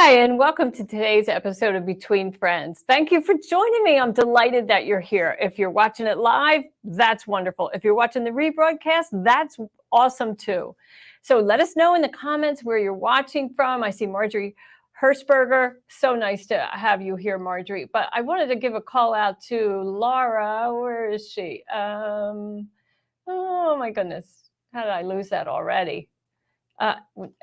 Hi, and welcome to today's episode of Between Friends. Thank you for joining me. I'm delighted that you're here. If you're watching it live, that's wonderful. If you're watching the rebroadcast, that's awesome too. So let us know in the comments where you're watching from. I see Marjorie Hirschberger. So nice to have you here, Marjorie. But I wanted to give a call out to Laura. Where is she? Oh my goodness. How did I lose that already?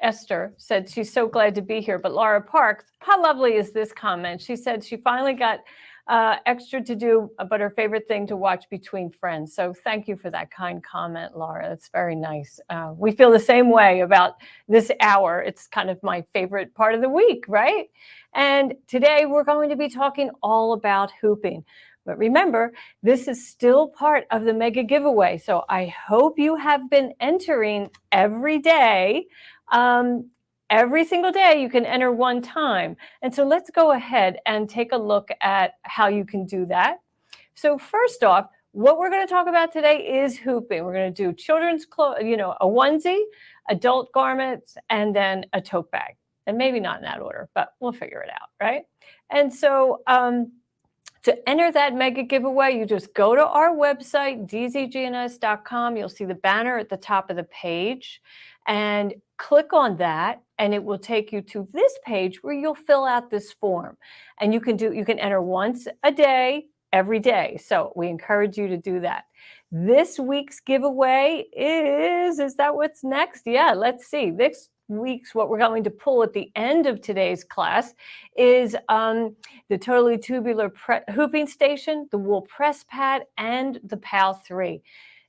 Esther said she's so glad to be here. But Laura Parks, how lovely is this comment? She said she finally got extra to do, but her favorite thing to watch Between Friends. So thank you for that kind comment, Laura. That's very nice. We feel the same way about this hour. It's kind of my favorite part of the week, right? And today we're going to be talking all about hooping. But remember, this is still part of the mega giveaway. So I hope you have been entering every day. Every single day you can enter one time. And so let's go ahead and take a look at how you can do that. So first off, what we're going to talk about today is hooping. We're going to do children's clothes, a onesie, adult garments, and then a tote bag. And maybe not in that order, but we'll figure it out, right? And so to enter that mega giveaway, you just go to our website, dzgns.com. You'll see the banner at the top of the page and click on that, and it will take you to this page where you'll fill out this form. And you can enter once a day, every day. So we encourage you to do that. This week's giveaway is that what's next? Yeah, let's see. This week's what we're going to pull at the end of today's class is the totally tubular hooping station, the wool press pad, and the PAL 3.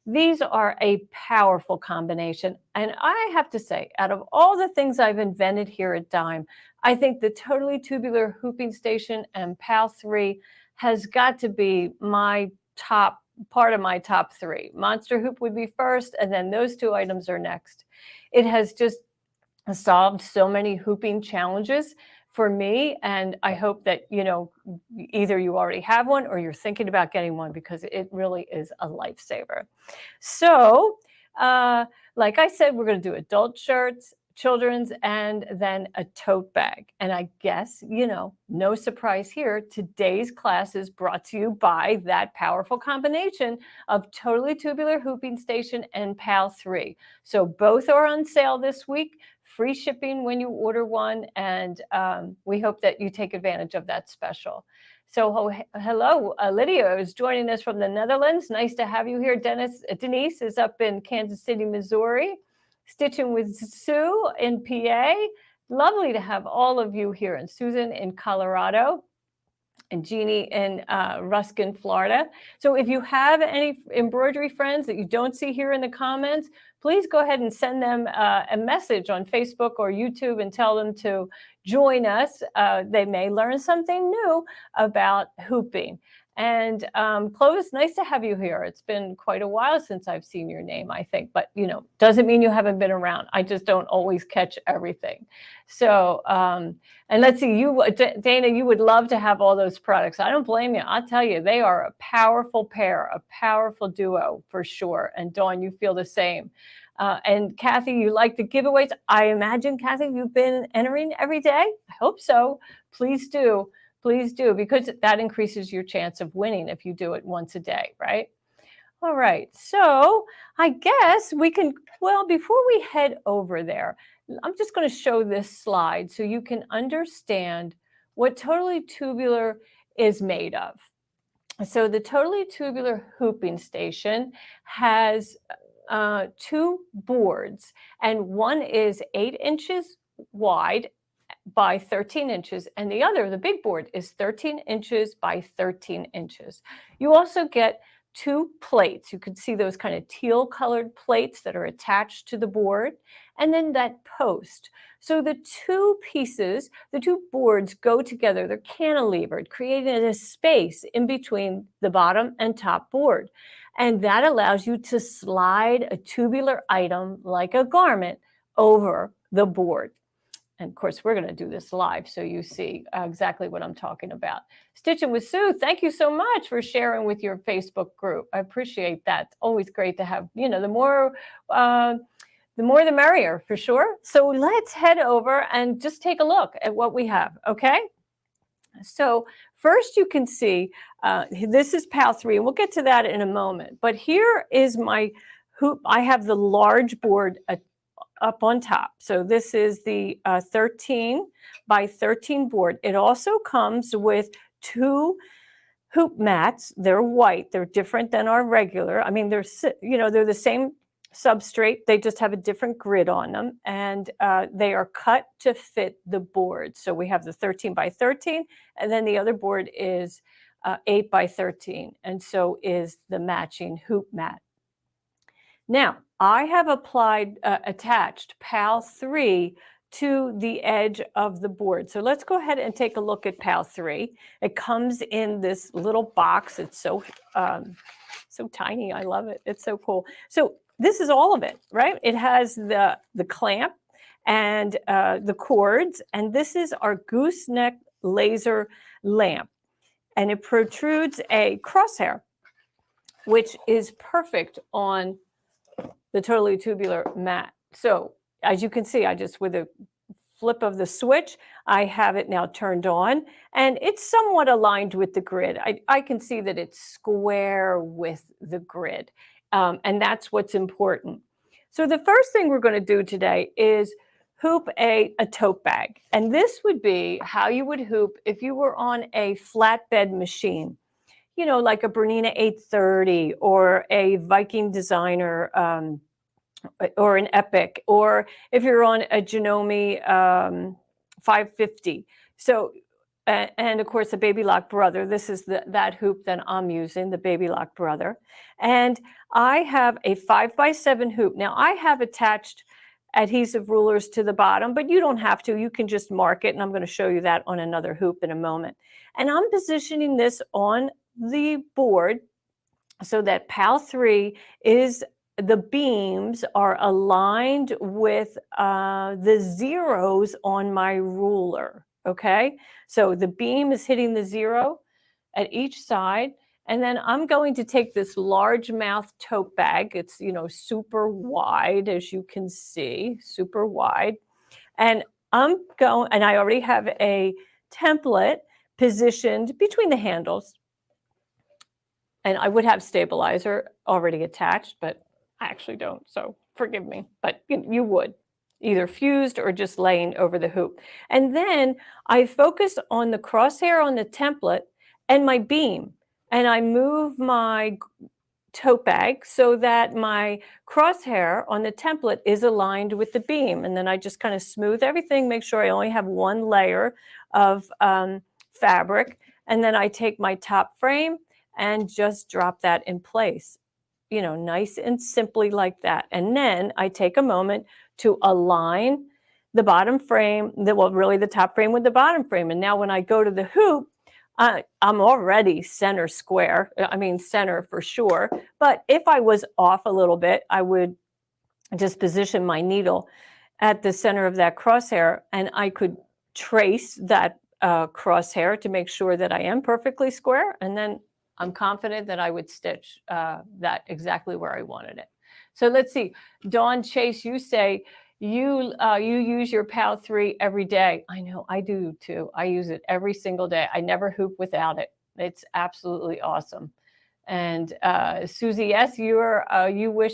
These are a powerful combination. And I have to say, out of all the things I've invented here at Dime, I think the totally tubular hooping station and PAL 3 has got to be my top part of my top three. Monster Hoop would be first, and then those two items are next. It has just solved so many hooping challenges for me, and I hope that either you already have one or you're thinking about getting one, because it really is a lifesaver. So like I said, we're going to do adult shirts, children's, and then a tote bag. And I guess, no surprise here, today's class is brought to you by that powerful combination of totally tubular hooping station and PAL 3. So both are on sale this week. Free shipping when you order one, and we hope that you take advantage of that special. So hello, Lydia is joining us from the Netherlands. Nice to have you here. Denise is up in Kansas City, Missouri. Stitching with Sue in PA. Lovely to have all of you here. And Susan in Colorado. And Jeannie in Ruskin, Florida. So if you have any embroidery friends that you don't see here in the comments, please go ahead and send them a message on Facebook or YouTube and tell them to join us. They may learn something new about hooping. And Clovis, nice to have you here. It's been quite a while since I've seen your name, I think, but doesn't mean you haven't been around. I just don't always catch everything. So, and let's see, Dana, you would love to have all those products. I don't blame you. I'll tell you, they are a powerful pair, a powerful duo for sure. And Dawn, you feel the same. And Kathy, you like the giveaways. I imagine, Kathy, you've been entering every day. I hope so. Please do. Please do, because that increases your chance of winning if you do it once a day, right? All right, so I guess we can, before we head over there, I'm just going to show this slide so you can understand what totally tubular is made of. So the totally tubular hooping station has two boards, and one is 8 inches wide by 13 inches, and the other, the big board, is 13 inches by 13 inches. You also get two plates. You can see those kind of teal colored plates that are attached to the board, and then that post. So the two pieces, the two boards go together. They're cantilevered, creating a space in between the bottom and top board. And that allows you to slide a tubular item like a garment over the board. And of course, we're going to do this live, so you see exactly what I'm talking about. Stitching with Sue, thank you so much for sharing with your Facebook group. I appreciate that. It's always great to have, the more the more the merrier for sure. So let's head over and just take a look at what we have, okay? So first you can see, this is PAL 3, and we'll get to that in a moment. But here is my hoop. I have the large board up on top. So this is the 13 by 13 board. It also comes with 2 hoop mats. They're white. They're different than our regular. I mean, they're the same substrate. They just have a different grid on them, and they are cut to fit the board. So we have the 13 by 13, and then the other board is 8 by 13, and so is the matching hoop mat. Now, I have attached PAL 3 to the edge of the board. So let's go ahead and take a look at PAL 3. It comes in this little box. It's so tiny. I love it. It's so cool. So this is all of it, right? It has the clamp and the cords, and this is our gooseneck laser lamp, and it protrudes a crosshair, which is perfect on the totally tubular mat. So as you can see, with a flip of the switch, I have it now turned on, and it's somewhat aligned with the grid. I can see that it's square with the grid, and that's what's important. So the first thing we're going to do today is hoop a tote bag, and this would be how you would hoop if you were on a flatbed machine, like a Bernina 830 or a Viking Designer, or an Epic, or if you're on a Janome 550. So, and of course, a Baby Lock Brother. This is that hoop that I'm using, the Baby Lock Brother. And I have a 5x7 hoop. Now, I have attached adhesive rulers to the bottom, but you don't have to. You can just mark it, and I'm going to show you that on another hoop in a moment. And I'm positioning this on the board so that PAL 3 the beams are aligned with the zeros on my ruler, okay? So the beam is hitting the 0 at each side, and then I'm going to take this large mouth tote bag. It's, super wide, as you can see, super wide. And I already have a template positioned between the handles. And I would have stabilizer already attached, but I actually don't, so forgive me, but you would, either fused or just laying over the hoop. And then I focus on the crosshair on the template and my beam, and I move my tote bag so that my crosshair on the template is aligned with the beam. And then I just kind of smooth everything, make sure I only have one layer of fabric, and then I take my top frame and just drop that in place. Nice and simply like that. And then I take a moment to align the bottom frame, really the top frame with the bottom frame. And now when I go to the hoop, I'm already center square. I mean, center for sure. But if I was off a little bit, I would just position my needle at the center of that crosshair, and I could trace that crosshair to make sure that I am perfectly square. And then I'm confident that I would stitch that exactly where I wanted it. So let's see. Dawn Chase, you say you use your PAL 3 every day. I know, I do too. I use it every single day. I never hoop without it. It's absolutely awesome. And Susie, yes, you wish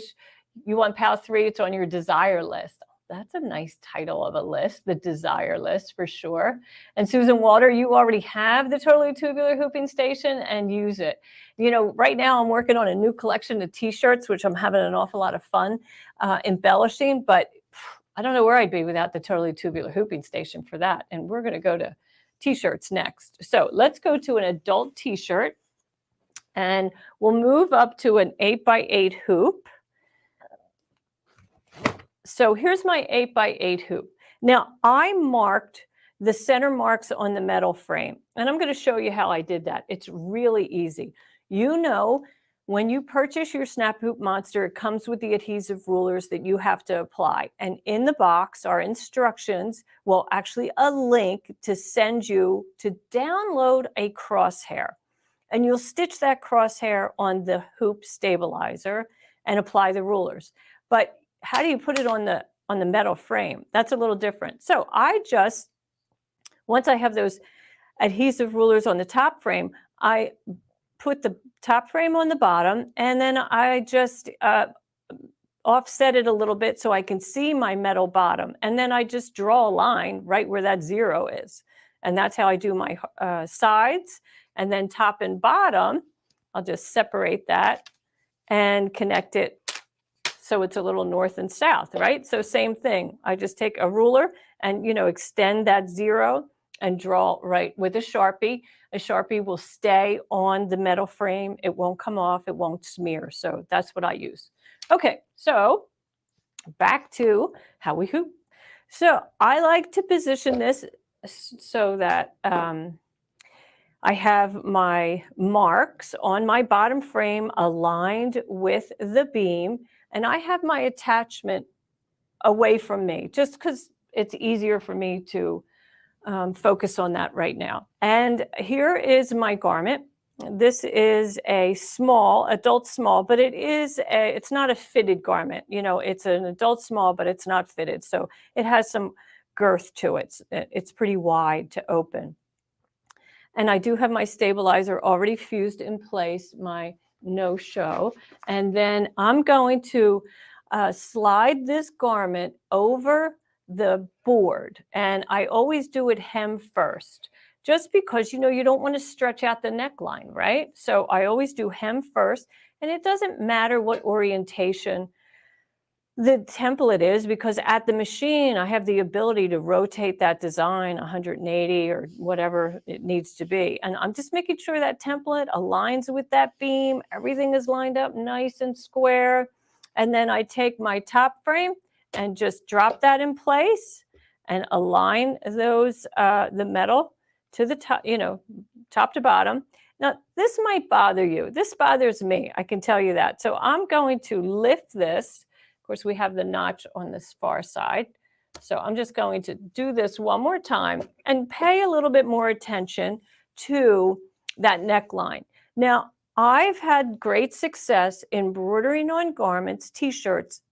you want PAL 3. It's on your desire list. That's a nice title of a list, the desire list for sure. And Susan Walter, you already have the totally tubular hooping station and use it. Right now I'm working on a new collection of t-shirts, which I'm having an awful lot of fun embellishing, but I don't know where I'd be without the totally tubular hooping station for that. And we're going to go to t-shirts next. So let's go to an adult t-shirt, and we'll move up to an 8x8 hoop. So here's my 8x8 hoop. Now I marked the center marks on the metal frame, and I'm going to show you how I did that. It's really easy. When you purchase your Snap Hoop Monster, it comes with the adhesive rulers that you have to apply. And in the box are instructions, actually a link to send you to download a crosshair. And you'll stitch that crosshair on the hoop stabilizer and apply the rulers. But how do you put it on the metal frame? That's a little different. So I just, once I have those adhesive rulers on the top frame, I put the top frame on the bottom, and then I just offset it a little bit so I can see my metal bottom. And then I just draw a line right where that 0 is. And that's how I do my sides. And then top and bottom, I'll just separate that and connect it so it's a little north and south, right? So same thing. I just take a ruler and, extend that 0 and draw right with a Sharpie. A Sharpie will stay on the metal frame. It won't come off. It won't smear. So that's what I use. Okay, so back to how we hoop. So I like to position this so that I have my marks on my bottom frame aligned with the beam, and I have my attachment away from me, just because it's easier for me to focus on that right now. And here is my garment. This is a small, adult small, but it's not a fitted garment. It's an adult small, but it's not fitted. So it has some girth to it. It's pretty wide to open. And I do have my stabilizer already fused in place, my no-show. And then I'm going to slide this garment over the board. And I always do it hem first, just because, you don't want to stretch out the neckline, right? So I always do hem first. And it doesn't matter what orientation the template is, because at the machine, I have the ability to rotate that design 180 or whatever it needs to be. And I'm just making sure that template aligns with that beam. Everything is lined up nice and square. And then I take my top frame and just drop that in place and align those, the metal to the top, top to bottom. Now, this might bother you. This bothers me, I can tell you that. So I'm going to lift this. Of course, we have the notch on this far side. So I'm just going to do this one more time and pay a little bit more attention to that neckline. Now, I've had great success embroidering on garments, t-shirts,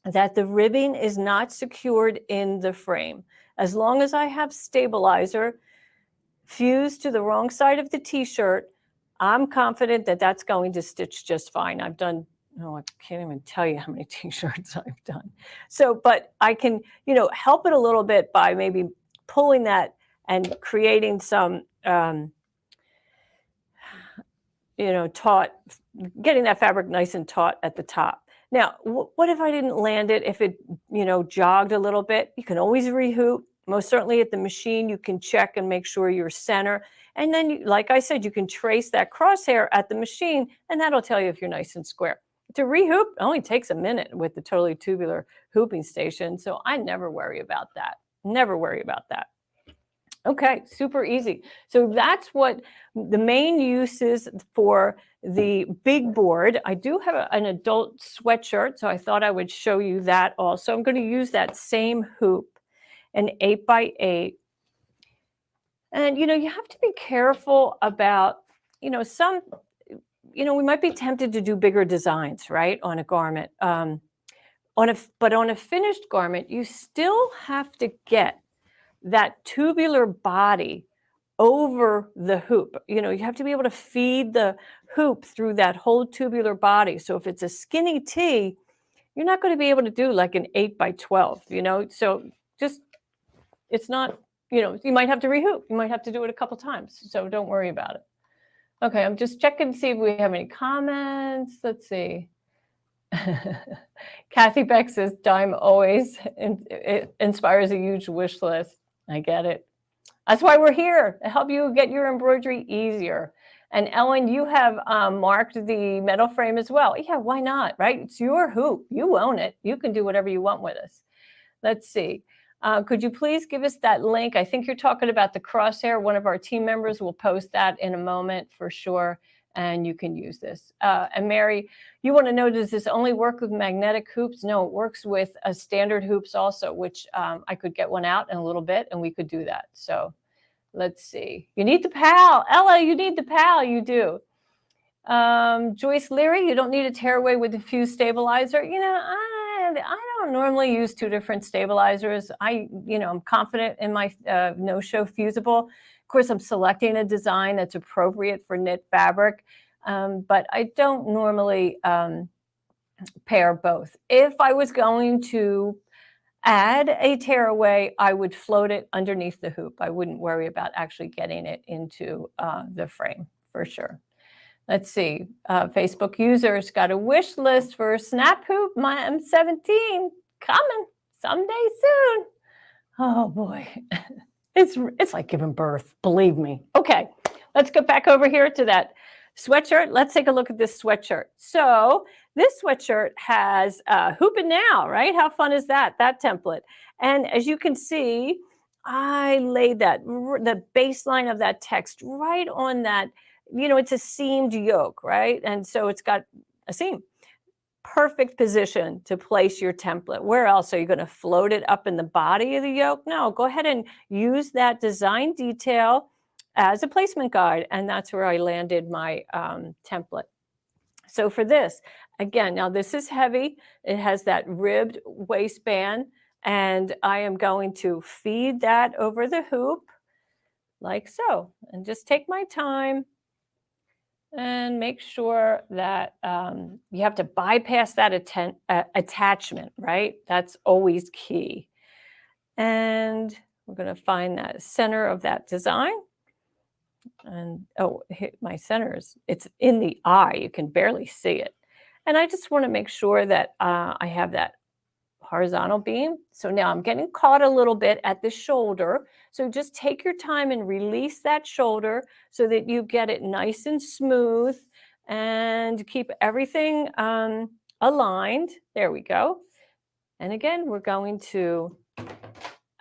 that the ribbing is not secured in the frame. As long as I have stabilizer fused to the wrong side of the t-shirt, I'm confident that that's going to stitch just fine. I've done, I can't even tell you how many t-shirts I've done. So, but I can, help it a little bit by maybe pulling that and creating some, taut, getting that fabric nice and taut at the top. Now, what if I didn't land it? If it, jogged a little bit, you can always rehoop. Most certainly at the machine, you can check and make sure you're center. And then, like I said, you can trace that crosshair at the machine, and that'll tell you if you're nice and square. To rehoop only takes a minute with the totally tubular hooping station, so I never worry about that. Never worry about that. Okay, super easy. So that's what the main use is for the big board. I do have an adult sweatshirt, so I thought I would show you that also. I'm going to use that same hoop, an 8x8. And, you have to be careful about, some, we might be tempted to do bigger designs, right, on a garment. But on a finished garment, you still have to get that tubular body over the hoop. You have to be able to feed the hoop through that whole tubular body. So if it's a skinny tee, you're not going to be able to do like an 8x12, so just, it's not, you might have to rehoop. You might have to do it a couple times. So don't worry about it. Okay, I'm just checking to see if we have any comments. Let's see. Kathy Beck says, dime always it inspires a huge wish list. I get it. That's why we're here, to help you get your embroidery easier. And Ellen, you have marked the metal frame as well. Yeah, why not, right? It's your hoop. You own it. You can do whatever you want with us. Let's see. Could you please give us that link? I think you're talking about the crosshair. One of our team members will post that in a moment for sure, and you can use this. And Mary, you want to know, does this only work with magnetic hoops? No, it works with a standard hoops also, which I could get one out in a little bit, and we could do that. So let's see. You need the PAL. Ella, you need the PAL. You do. Joyce Leary, you don't need a tearaway with a fused stabilizer. I don't normally use 2 different stabilizers. I'm confident in my no-show fusible. Of course, I'm selecting a design that's appropriate for knit fabric, but I don't normally pair both. If I was going to add a tearaway, I would float it underneath the hoop. I wouldn't worry about actually getting it into the frame for sure. Let's see. Facebook users got a wish list for a snap hoop. My M17 coming someday soon. Oh boy, it's like giving birth. Believe me. Okay, let's get back over here to that sweatshirt. Let's take a look at this sweatshirt. So this sweatshirt has Hoop It Now, right? How fun is that template? And as you can see, I laid the baseline of that text right on that. It's a seamed yoke, right? And so it's got a seam. Perfect position to place your template. Where else are you going to float it up in the body of the yoke? No, go ahead and use that design detail as a placement guide. And that's where I landed my template. So for this, again, now this is heavy. It has that ribbed waistband, and I am going to feed that over the hoop like so, and just take my time and make sure that you have to bypass that attachment, right? That's always key. And we're going to find that center of that design. And my center it's in the eye. You can barely see it. And I just want to make sure that I have that horizontal beam. So now I'm getting caught a little bit at the shoulder. So just take your time and release that shoulder so that you get it nice and smooth and keep everything aligned. There we go. And again, we're going to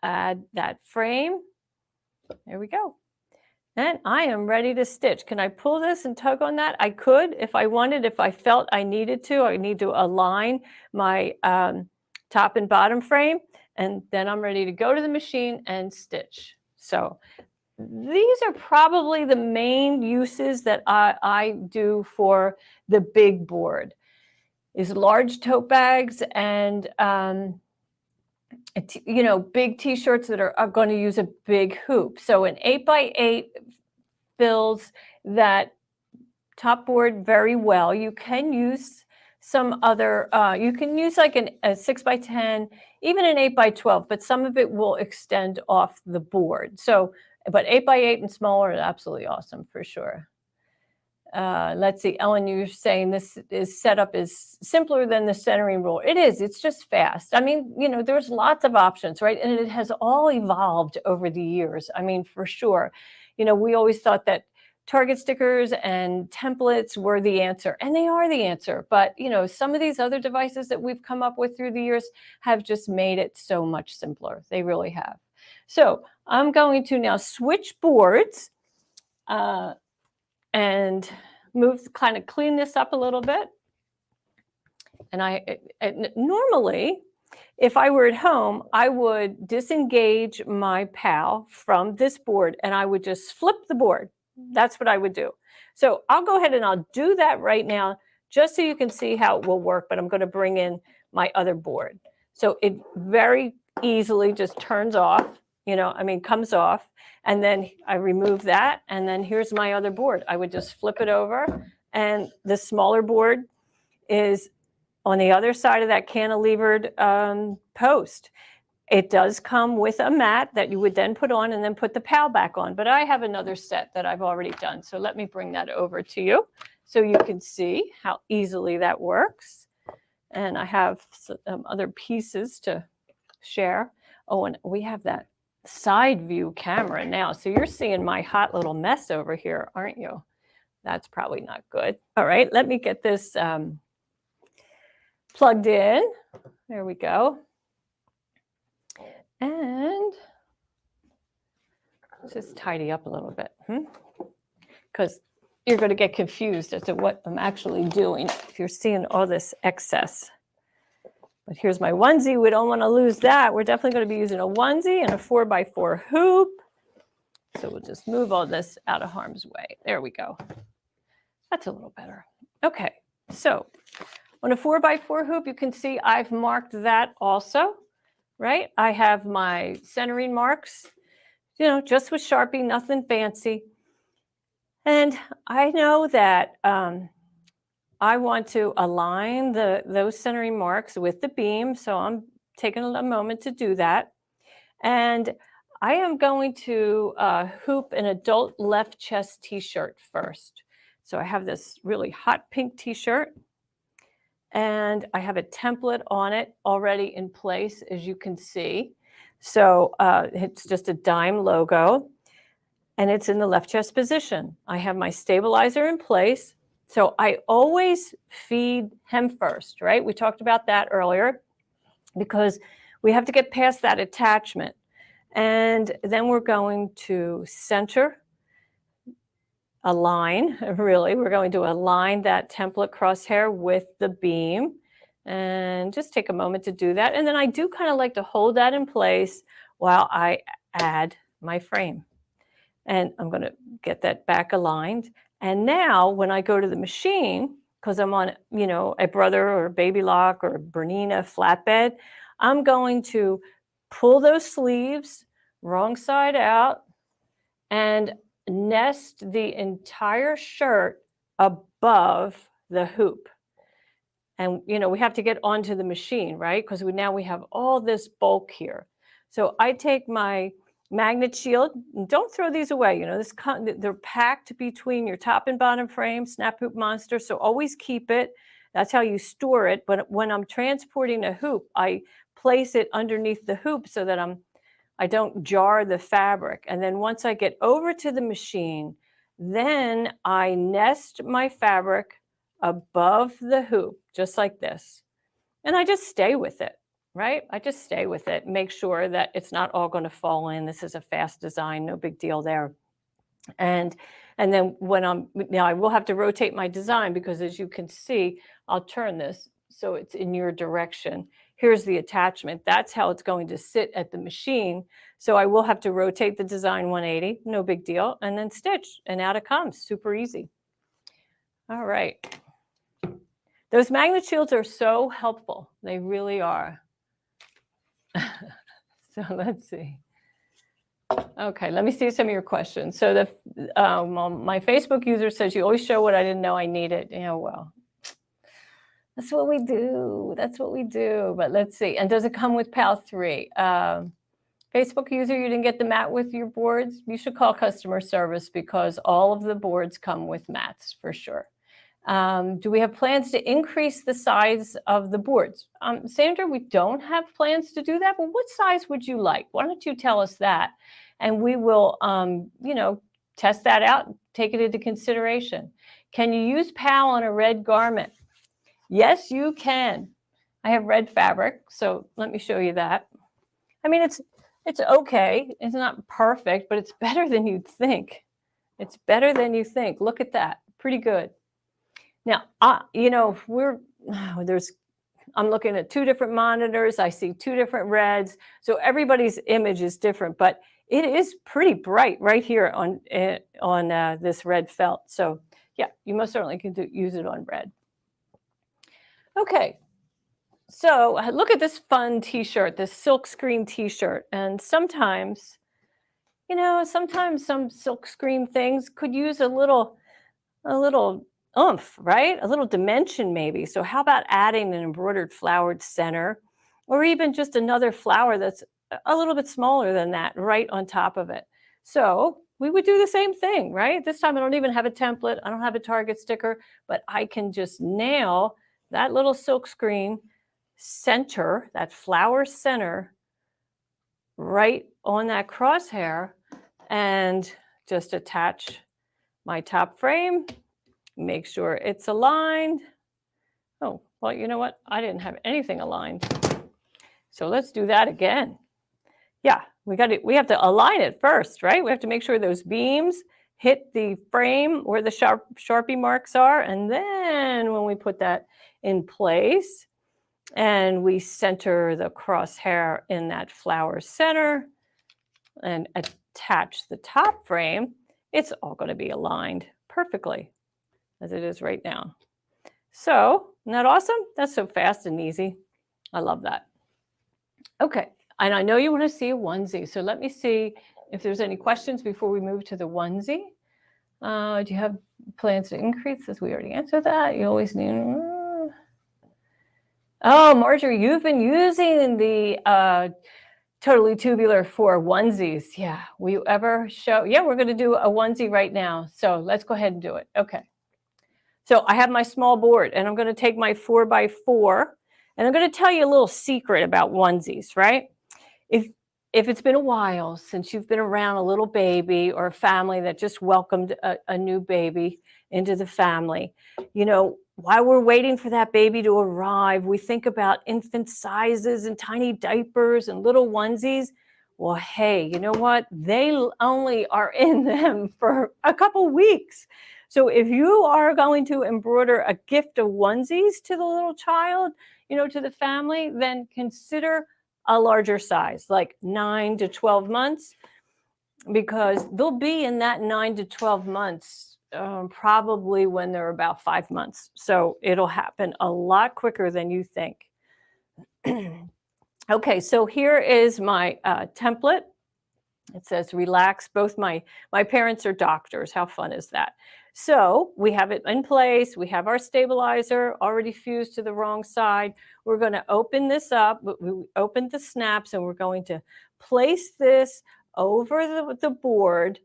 add that frame. There we go. And I am ready to stitch. Can I pull this and tug on that? I could if I wanted, if I felt I needed to. I need to align my top and bottom frame, and then I'm ready to go to the machine and stitch. So these are probably the main uses that I do for the big board, is large tote bags and big t-shirts that are going to use a big hoop. So an 8x8 fills that top board very well. You can use some other, you can use like a 6x10, even an 8x12, but some of it will extend off the board. So, but 8x8 and smaller is absolutely awesome for sure. Let's see, Ellen, you're saying this setup is simpler than the centering rule. It is, it's just fast. I mean, there's lots of options, right? And it has all evolved over the years. I mean, for sure. We always thought that target stickers and templates were the answer, and they are the answer. But, some of these other devices that we've come up with through the years have just made it so much simpler. They really have. So I'm going to now switch boards and kind of clean this up a little bit. And normally, if I were at home, I would disengage my PAL from this board and I would just flip the board. That's what I would do. So I'll go ahead and I'll do that right now, just so you can see how it will work, but I'm going to bring in my other board. So it very easily just turns off, comes off, and then I remove that, and then here's my other board. I would just flip it over, and the smaller board is on the other side of that cantilevered post. It does come with a mat that you would then put on and then put the PAL back on. But I have another set that I've already done. So let me bring that over to you so you can see how easily that works. And I have some other pieces to share. Oh, and we have that side view camera now. So you're seeing my hot little mess over here, aren't you? That's probably not good. All right, let me get this plugged in. There we go. And just tidy up a little bit, because you're going to get confused as to what I'm actually doing if you're seeing all this excess. But here's my onesie. We don't want to lose that. We're definitely going to be using a onesie and a 4x4 hoop. So we'll just move all this out of harm's way. There we go. That's a little better. Okay, so On a 4x4 hoop, you can see I've marked that also, right? I have my centering marks, just with Sharpie, nothing fancy. And I know that I want to align those centering marks with the beam, so I'm taking a moment to do that. And I am going to hoop an adult left chest t-shirt first. So I have this really hot pink t-shirt, and I have a template on it already in place, as you can see. So it's just a dime logo, and it's in the left chest position. I have my stabilizer in place. So I always feed hem first, right? We talked about that earlier because we have to get past that attachment. And then we're going to center, align, really. We're going to align that template crosshair with the beam. And just take a moment to do that. And then I do kind of like to hold that in place while I add my frame. And I'm going to get that back aligned. And now when I go to the machine, because I'm on, a Brother or Baby Lock or Bernina flatbed, I'm going to pull those sleeves wrong side out and nest the entire shirt above the hoop. And, we have to get onto the machine, right? Because now we have all this bulk here. So I take my magnet shield, and don't throw these away. They're packed between your top and bottom frame, Snap Hoop Monster. So always keep it. That's how you store it. But when I'm transporting a hoop, I place it underneath the hoop so that I don't jar the fabric. And then once I get over to the machine, then I nest my fabric above the hoop, just like this. And I just stay with it, right? I just stay with it, make sure that it's not all going to fall in. This is a fast design, no big deal there. And then now I will have to rotate my design because, as you can see, I'll turn this so it's in your direction. Here's the attachment. That's how it's going to sit at the machine. So I will have to rotate the design 180, no big deal, and then stitch, and out it comes. Super easy. All right. Those magnet shields are so helpful. They really are. So let's see. Okay, let me see some of your questions. So my Facebook user says, you always show what I didn't know I needed. Well, that's what we do. That's what we do. But let's see. And does it come with PAL 3? Facebook user, you didn't get the mat with your boards? You should call customer service because all of the boards come with mats for sure. Do we have plans to increase the size of the boards? Sandra, we don't have plans to do that, but what size would you like? Why don't you tell us that? And we will, test that out, take it into consideration. Can you use PAL on a red garment? Yes, you can. I have red fabric, so let me show you that. I mean, it's okay. It's not perfect, but it's better than you'd think. It's better than you think. Look at that. Pretty good. Now, I'm looking at two different monitors. I see two different reds. So everybody's image is different, but it is pretty bright right here on this red felt. So yeah, you most certainly can use it on red. Okay. So look at this fun t-shirt, this silk screen t-shirt. And sometimes some silk screen things could use a little oomph, right? A little dimension maybe. So how about adding an embroidered flowered center or even just another flower that's a little bit smaller than that right on top of it? So we would do the same thing, right? This time I don't even have a template. I don't have a Target sticker, but I can just nail that little silk screen center, that flower center right on that crosshair and just attach my top frame. Make sure it's aligned. Oh, well, you know what? I didn't have anything aligned. So let's do that again. Yeah, we have to align it first, right? We have to make sure those beams hit the frame where the Sharpie marks are. And then when we put that in place and we center the crosshair in that flower center and attach the top frame, it's all going to be aligned perfectly as it is right now. So Isn't that awesome? That's so fast and easy. I love that. Okay, and I know you want to see a onesie, so let me see if there's any questions before we move to the onesie. Do you have plans to increase this? We already answered that. You always need... Oh, Marjorie, you've been using the totally tubular for onesies. Yeah, will you ever show? Yeah, we're going to do a onesie right now. So let's go ahead and do it. Okay. So I have my small board, and I'm going to take my 4x4, and I'm going to tell you a little secret about onesies, right? If it's been a while since you've been around a little baby or a family that just welcomed a new baby into the family, you know, while we're waiting for that baby to arrive, we think about infant sizes and tiny diapers and little onesies. Well, hey, you know what? They only are in them for a couple weeks. So if you are going to embroider a gift of onesies to the little child, you know, to the family, then consider a larger size, like 9 to 12 months, because they'll be in that 9 to 12 months probably when they're about 5 months. So it'll happen a lot quicker than you think. Okay, so here is my template. It says relax. Both my parents are doctors. How fun is that? So we have it in place. We have our stabilizer already fused to the wrong side. We're going to open this up. We opened the snaps, and we're going to place this over the board,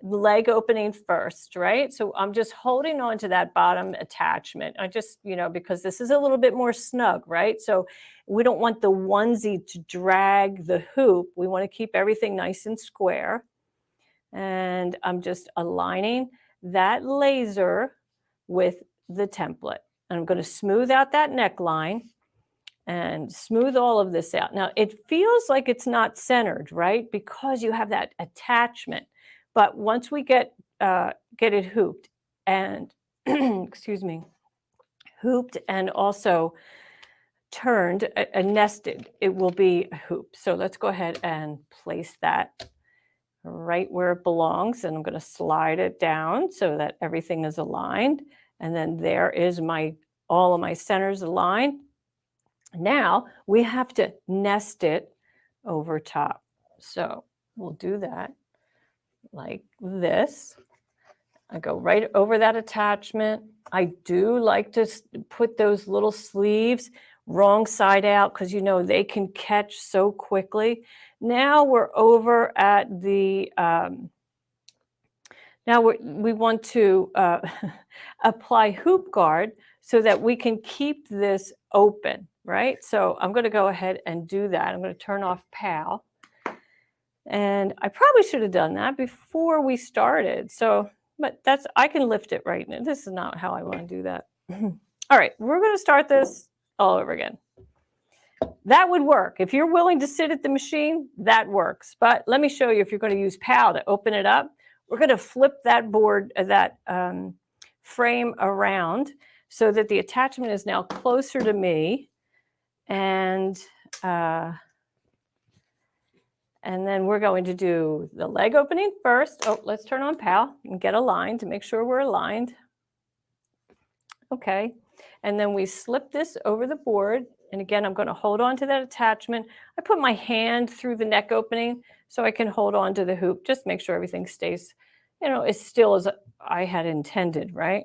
leg opening first, right? So I'm just holding on to that bottom attachment. I just, you know, because this is a little bit more snug, right? So we don't want the onesie to drag the hoop. We want to keep everything nice and square. And I'm just aligning that laser with the template. And I'm going to smooth out that neckline and smooth all of this out. Now, it feels like it's not centered, right? Because you have that attachment. But once we get it hooped and, excuse me, hooped and also turned, nested, it will be a hoop. So let's go ahead and place that right where it belongs. And I'm going to slide it down so that everything is aligned. And then there is all of my centers aligned. Now we have to nest it over top. So we'll do that like this. I go right over that attachment. I do like to put those little sleeves wrong side out because, you know, they can catch so quickly. Now we're over at the, now we want to apply hoop guard so that we can keep this open, right? So I'm going to go ahead and do that. I'm going to turn off PAL. And I probably should have done that before we started. So, but I can lift it right now. This is not how I want to do that. All right, we're going to start this all over again. That would work. If you're willing to sit at the machine, that works. But let me show you if you're going to use PAL to open it up. We're going to flip that board, that frame around so that the attachment is now closer to me. And then we're going to do the leg opening first. Oh, let's turn on PAL and get aligned to make sure we're aligned. Okay. And then we slip this over the board. And again, I'm going to hold on to that attachment. I put my hand through the neck opening so I can hold on to the hoop. Just make sure everything stays, you know, as still as I had intended, right?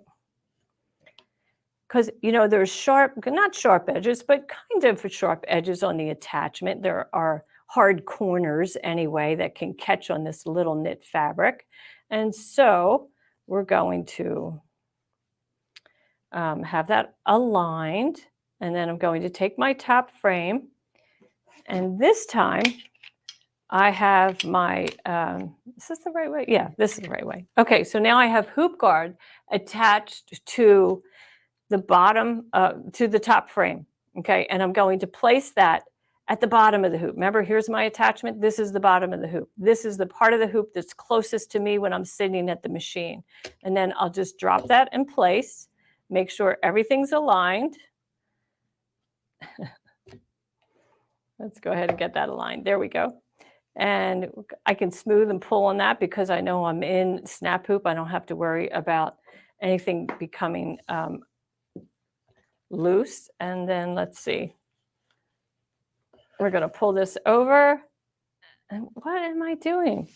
Because, you know, there's not sharp edges, but kind of sharp edges on the attachment. There are hard corners anyway that can catch on this little knit fabric. And so we're going to have that aligned. And then I'm going to take my top frame. And this time I have my, is this the right way? Yeah, this is the right way. Okay, so now I have hoop guard attached to the bottom, to the top frame. Okay, and I'm going to place that at the bottom of the hoop. Remember, here's my attachment. This is the bottom of the hoop. This is the part of the hoop that's closest to me when I'm sitting at the machine. And then I'll just drop that in place, make sure everything's aligned. Let's go ahead and get that aligned. There we go. And I can smooth and pull on that because I know I'm in snap hoop. I don't have to worry about anything becoming loose. And then let's see. We're going to pull this over. And what am I doing?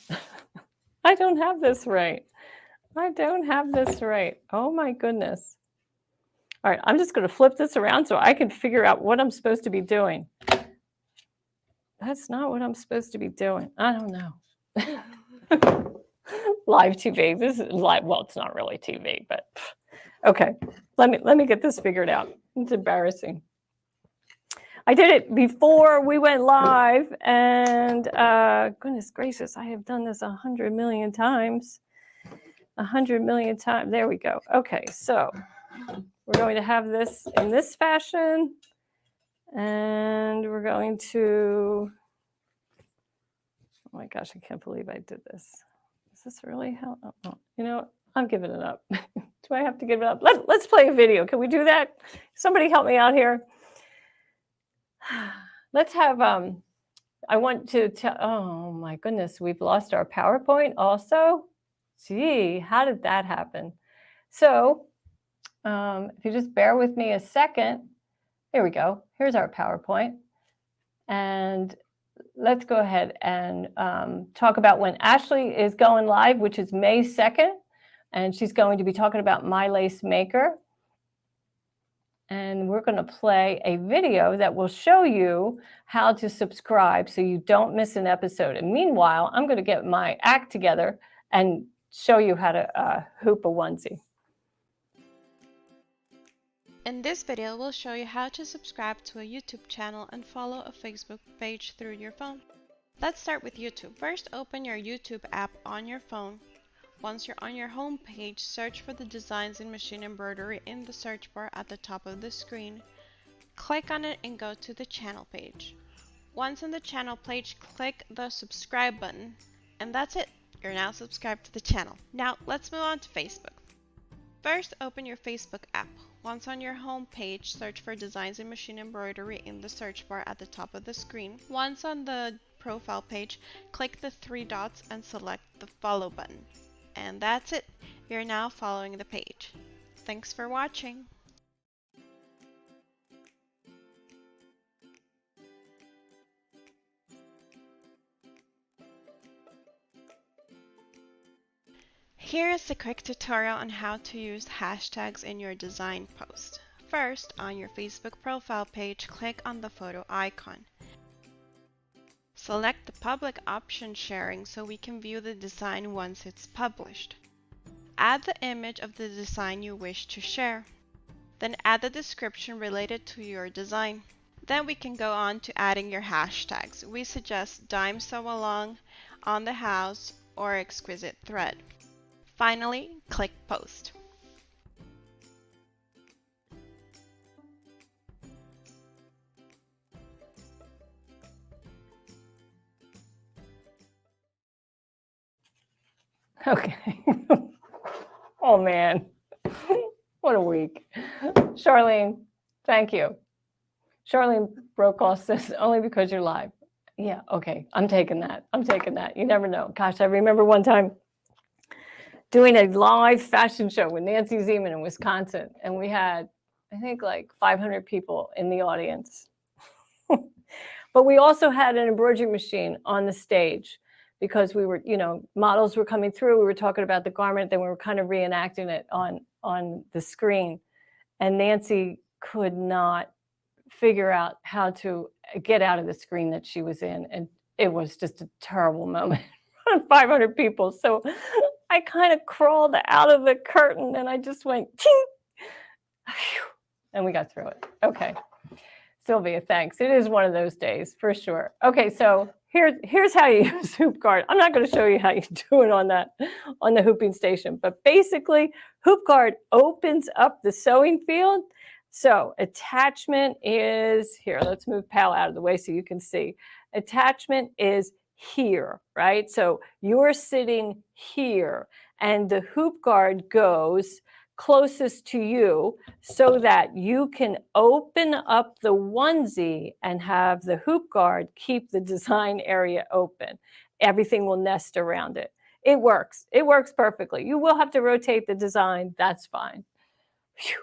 I don't have this right. I don't have this right. Oh my goodness. All right, I'm just going to flip this around so I can figure out what I'm supposed to be doing. That's not what I'm supposed to be doing. I don't know. Live TV. This is live. Well, it's not really TV, but okay. Let me get this figured out. It's embarrassing. I did it before we went live, and goodness gracious, I have done this 100 million times. 100 million times. There we go. Okay, so we're going to have this in this fashion, and we're going to, oh my gosh, I can't believe I did this. Is this really how, oh, you know, I'm giving it up. Do I have to give it up? Let's play a video. Can we do that? Somebody help me out here. Let's have, I want to tell, oh my goodness, we've lost our PowerPoint also. Gee, how did that happen? So if you just bear with me a second, here we go. Here's our PowerPoint. And let's go ahead and talk about when Ashley is going live, which is May 2nd. And she's going to be talking about My Lace Maker. And we're going to play a video that will show you how to subscribe so you don't miss an episode. And meanwhile, I'm going to get my act together and show you how to hoop a onesie. In this video, we'll show you how to subscribe to a YouTube channel and follow a Facebook page through your phone. Let's start with YouTube. First, open your YouTube app on your phone. Once you're on your home page, search for the designs in machine embroidery in the search bar at the top of the screen. Click on it and go to the channel page. Once on the channel page, click the subscribe button, and that's it. You're now subscribed to the channel. Now let's move on to Facebook. First, open your Facebook app. Once on your home page, search for designs in machine embroidery in the search bar at the top of the screen. Once on the profile page, click the three dots and select the follow button. And that's it. You're now following the page. Thanks for watching. Here is a quick tutorial on how to use hashtags in your design post. First, on your Facebook profile page, click on the photo icon. Select the public option sharing so we can view the design once it's published. Add the image of the design you wish to share. Then add the description related to your design. Then we can go on to adding your hashtags. We suggest dime sew along, on the house, or exquisite thread. Finally, click post. Okay. Oh man, what a week. Charlene, thank you. Charlene Brokaw says, only because you're live. Yeah, okay, I'm taking that. I'm taking that. You never know. Gosh, I remember one time doing a live fashion show with Nancy Zeman in Wisconsin, and we had, I think, like 500 people in the audience. But we also had an embroidery machine on the stage because we were, you know, models were coming through. We were talking about the garment, then we were kind of reenacting it on the screen. And Nancy could not figure out how to get out of the screen that she was in. And it was just a terrible moment. 500 people. So I kind of crawled out of the curtain and I just went, ting, and we got through it. Okay. Sylvia, thanks. It is one of those days for sure. Okay, so here's how you use hoop guard. I'm not going to show you how you do it on the hooping station, but basically hoop guard opens up the sewing field. So attachment is here. Let's move Pal out of the way so you can see. Attachment is here, right? So you're sitting here and the hoop guard goes closest to you so that you can open up the onesie and have the hoop guard keep the design area open. Everything will nest around it. It works. It works perfectly. You will have to rotate the design. That's fine. Whew.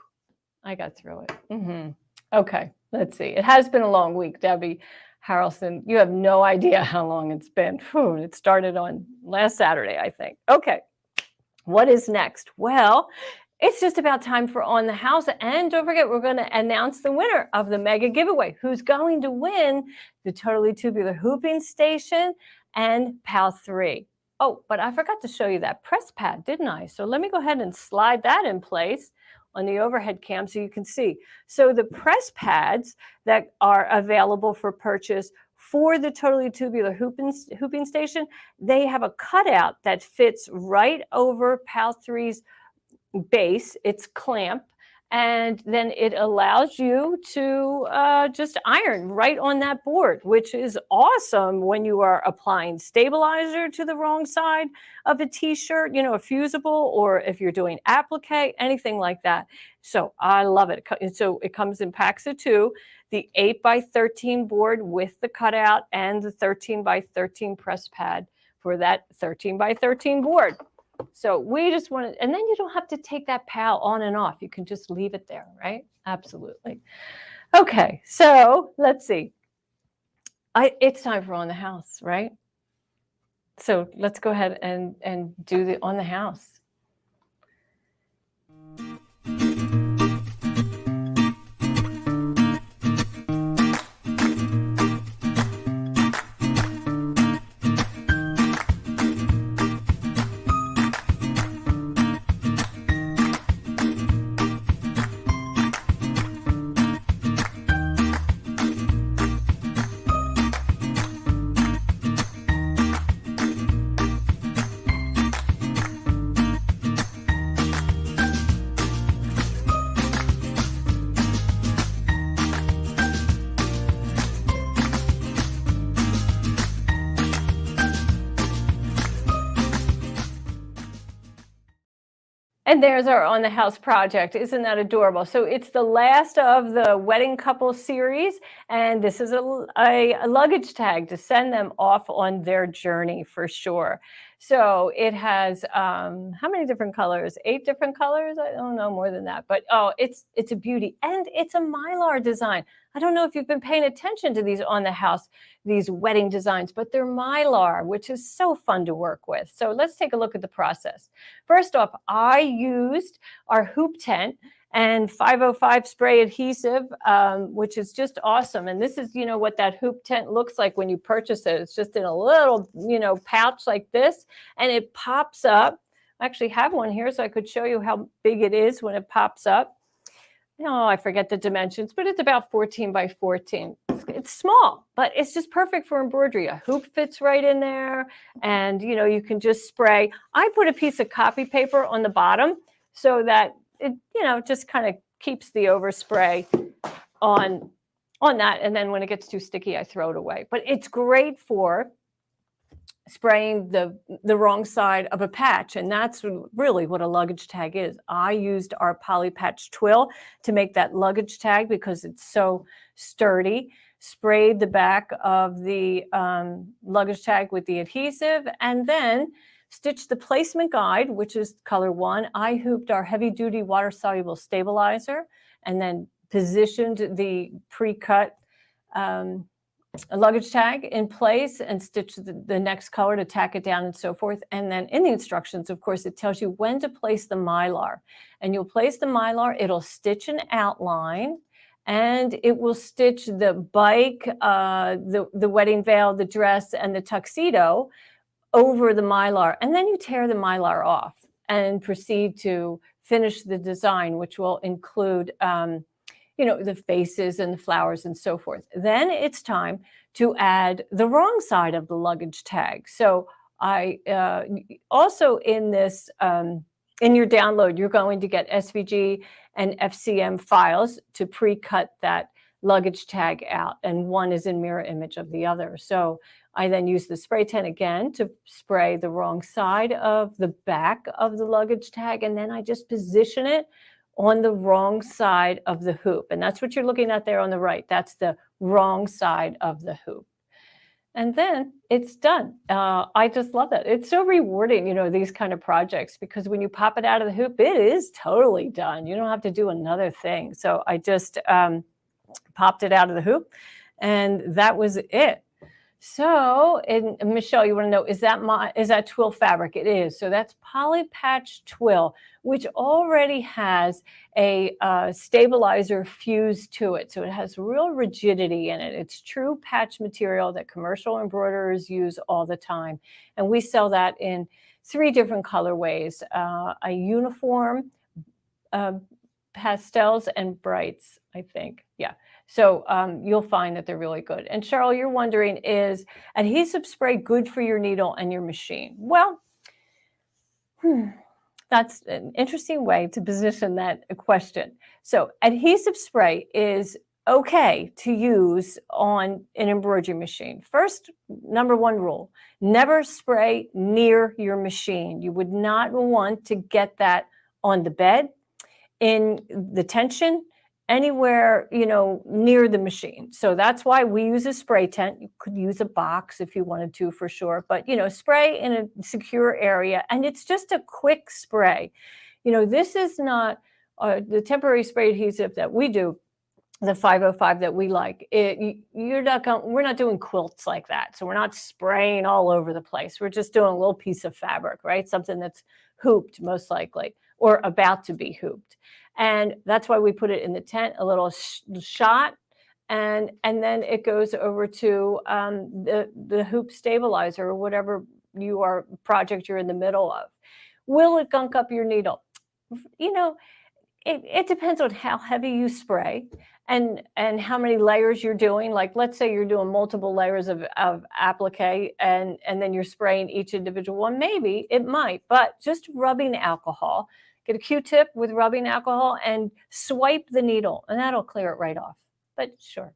I got through it. Okay, let's see. It has been a long week, Debbie Harrelson. You have no idea how long it's been. Whew, it started on last Saturday, I think. Okay, what is next? Well, it's just about time for On the House. And don't forget, we're going to announce the winner of the mega giveaway. Who's going to win the Totally Tubular Hooping Station and PAL 3. Oh, but I forgot to show you that press pad, didn't I? So let me go ahead and slide that in place on the overhead cam so you can see. So the press pads that are available for purchase for the Totally Tubular Hooping Station, they have a cutout that fits right over PAL 3's base. It's clamp, and then it allows you to just iron right on that board, which is awesome when you are applying stabilizer to the wrong side of a t-shirt, you know, a fusible, or if you're doing applique, anything like that. So I love it. So it comes in packs of 2, the 8x13 board with the cutout and the 13x13 press pad for that 13x13 board. So we just want to, and then you don't have to take that PAL on and off. You can just leave it there, right? Absolutely. Okay, so let's see. It's time for On the House, right? So let's go ahead and do the On the House. And there's our On the House project. Isn't that adorable? So it's the last of the wedding couple series, and this is a luggage tag to send them off on their journey for sure. So it has how many different colors? 8 different colors? I don't know, more than that. But oh, it's a beauty, and it's a Mylar design. I don't know if you've been paying attention to these On the House, these wedding designs, but they're Mylar, which is so fun to work with. So let's take a look at the process. First off, I used our hoop tent and 505 spray adhesive, which is just awesome. And this is, you know, what that hoop tent looks like when you purchase it. It's just in a little, you know, pouch like this, and it pops up. I actually have one here so I could show you how big it is when it pops up. No, I forget the dimensions, but it's about 14 by 14. It's small, but it's just perfect for embroidery. A hoop fits right in there, and you know, you can just spray. I put a piece of copy paper on the bottom so that it, you know, just kind of keeps the overspray on that, and then when it gets too sticky, I throw it away. But it's great for spraying the wrong side of a patch, and that's really what a luggage tag is. I used our poly patch twill to make that luggage tag because it's so sturdy. Sprayed the back of the luggage tag with the adhesive, and then stitched the placement guide, which is color 1. I hooped our heavy duty water soluble stabilizer, and then positioned the pre-cut a luggage tag in place and stitch the next color to tack it down and so forth. And then in the instructions, of course, it tells you when to place the Mylar. And you'll place the Mylar, it'll stitch an outline, and it will stitch the bike, the wedding veil, the dress, and the tuxedo over the Mylar. And then you tear the Mylar off and proceed to finish the design, which will include you know, the faces and the flowers and so forth. Then it's time to add the wrong side of the luggage tag. So I also in this, in your download, you're going to get SVG and FCM files to pre-cut that luggage tag out, and one is in mirror image of the other. So I then use the spray tent again to spray the wrong side of the back of the luggage tag, and then I just position it on the wrong side of the hoop. And that's what you're looking at there on the right. That's the wrong side of the hoop. and then it's done. I just love that. It's so rewarding, these kind of projects, because when you pop it out of the hoop, it is totally done. You don't have to do another thing. So I just popped it out of the hoop, and that was it. So, and Michelle, you want to know, is that twill fabric? It is. So that's poly patch twill, which already has a stabilizer fused to it. So it has real rigidity in it. It's true patch material that commercial embroiderers use all the time. And we sell that in 3 different colorways, a uniform, pastels, and brights, I think. Yeah. So you'll find that they're really good. And Cheryl, you're wondering, is adhesive spray good for your needle and your machine? Well, that's an interesting way to position that question. So adhesive spray is okay to use on an embroidery machine. First, number 1 rule, never spray near your machine. You would not want to get that on the bed, in the tension, anywhere, near the machine. So that's why we use a spray tent. You could use a box if you wanted to, for sure, but, spray in a secure area. And it's just a quick spray. This is not the temporary spray adhesive that we do, the 505 that we like. We're not doing quilts like that. So we're not spraying all over the place. We're just doing a little piece of fabric, right? Something that's hooped, most likely, or about to be hooped. And that's why we put it in the tent, a little shot, and then it goes over to the hoop stabilizer, or whatever project you're in the middle of. Will it gunk up your needle? It depends on how heavy you spray and how many layers you're doing. Like, let's say you're doing multiple layers of applique, and then you're spraying each individual one. Maybe it might, but just rubbing alcohol. Get a Q-tip with rubbing alcohol and swipe the needle, and that'll clear it right off. But sure.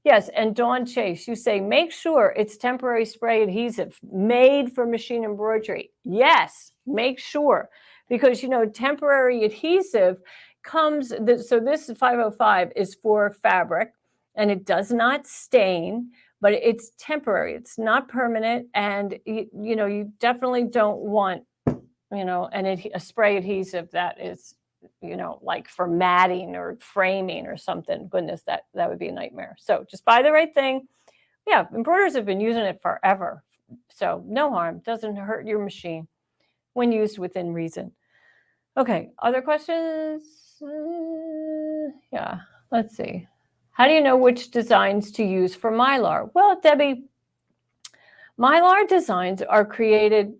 Yes, and Dawn Chase, you say, make sure it's temporary spray adhesive made for machine embroidery. Yes, make sure. Because, temporary adhesive so this 505 is for fabric, and it does not stain, but it's temporary. It's not permanent, and, you definitely don't want a spray adhesive that is, like for matting or framing or something. Goodness, that would be a nightmare. So just buy the right thing. Yeah, embroiderers have been using it forever. So no harm, doesn't hurt your machine when used within reason. Okay, other questions? Yeah, let's see. How do you know which designs to use for Mylar? Well, Debbie, Mylar designs are created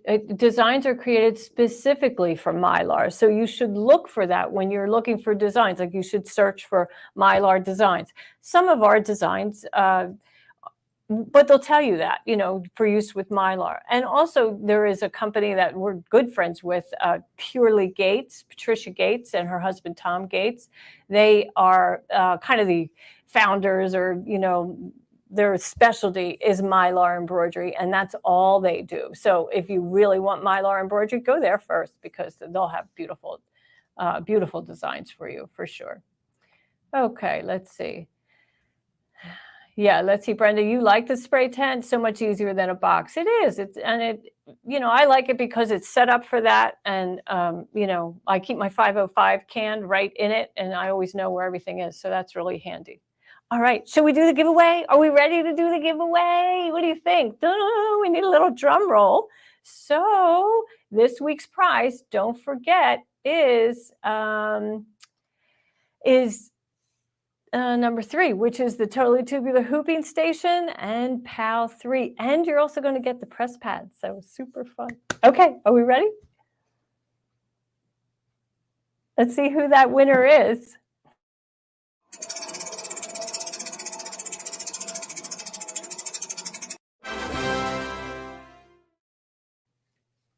specifically for Mylar. So you should look for that when you're looking for designs. Like, you should search for Mylar designs. Some of our designs, but they'll tell you that, for use with Mylar. And also there is a company that we're good friends with, Purely Gates, Patricia Gates and her husband, Tom Gates. They are kind of the founders, or, their specialty is Mylar embroidery, and that's all they do. So if you really want Mylar embroidery, go there first, because they'll have beautiful, beautiful designs for you, for sure. Okay, let's see. Yeah, let's see, Brenda, you like the spray tent? So much easier than a box. It is. I like it because it's set up for that. And, I keep my 505 can right in it, and I always know where everything is. So that's really handy. All right, should we do the giveaway? Are we ready to do the giveaway? What do you think? We need a little drum roll. So this week's prize, don't forget, is number 3, which is the Totally Tubular Hooping Station and PAL 3. And you're also going to get the press pads. So super fun. Okay, are we ready? Let's see who that winner is.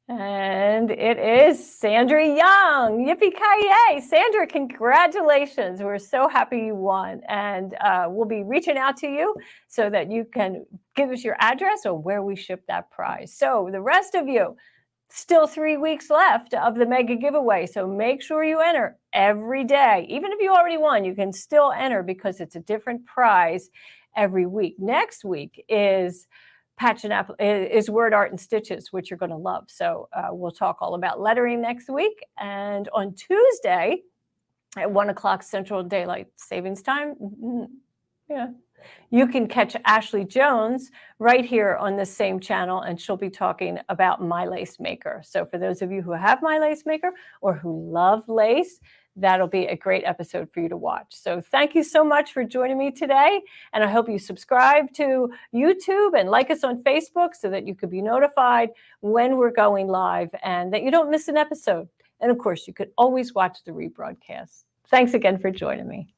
And it is Sandra Young. Yippee-ki-yay. Sandra, congratulations. We're so happy you won. And we'll be reaching out to you so that you can give us your address or where we ship that prize. So the rest of you, still 3 weeks left of the mega giveaway. So make sure you enter every day. Even if you already won, you can still enter, because it's a different prize every week. Next week is patch and is word art and stitches, which you're going to love. So we'll talk all about lettering next week. And on Tuesday at 1 o'clock Central Daylight Savings Time, yeah, you can catch Ashley Jones right here on the same channel, and she'll be talking about My Lace Maker. So for those of you who have My Lace Maker or who love lace, that'll be a great episode for you to watch. So thank you so much for joining me today. And I hope you subscribe to YouTube and like us on Facebook so that you could be notified when we're going live and that you don't miss an episode. And of course, you could always watch the rebroadcast. Thanks again for joining me.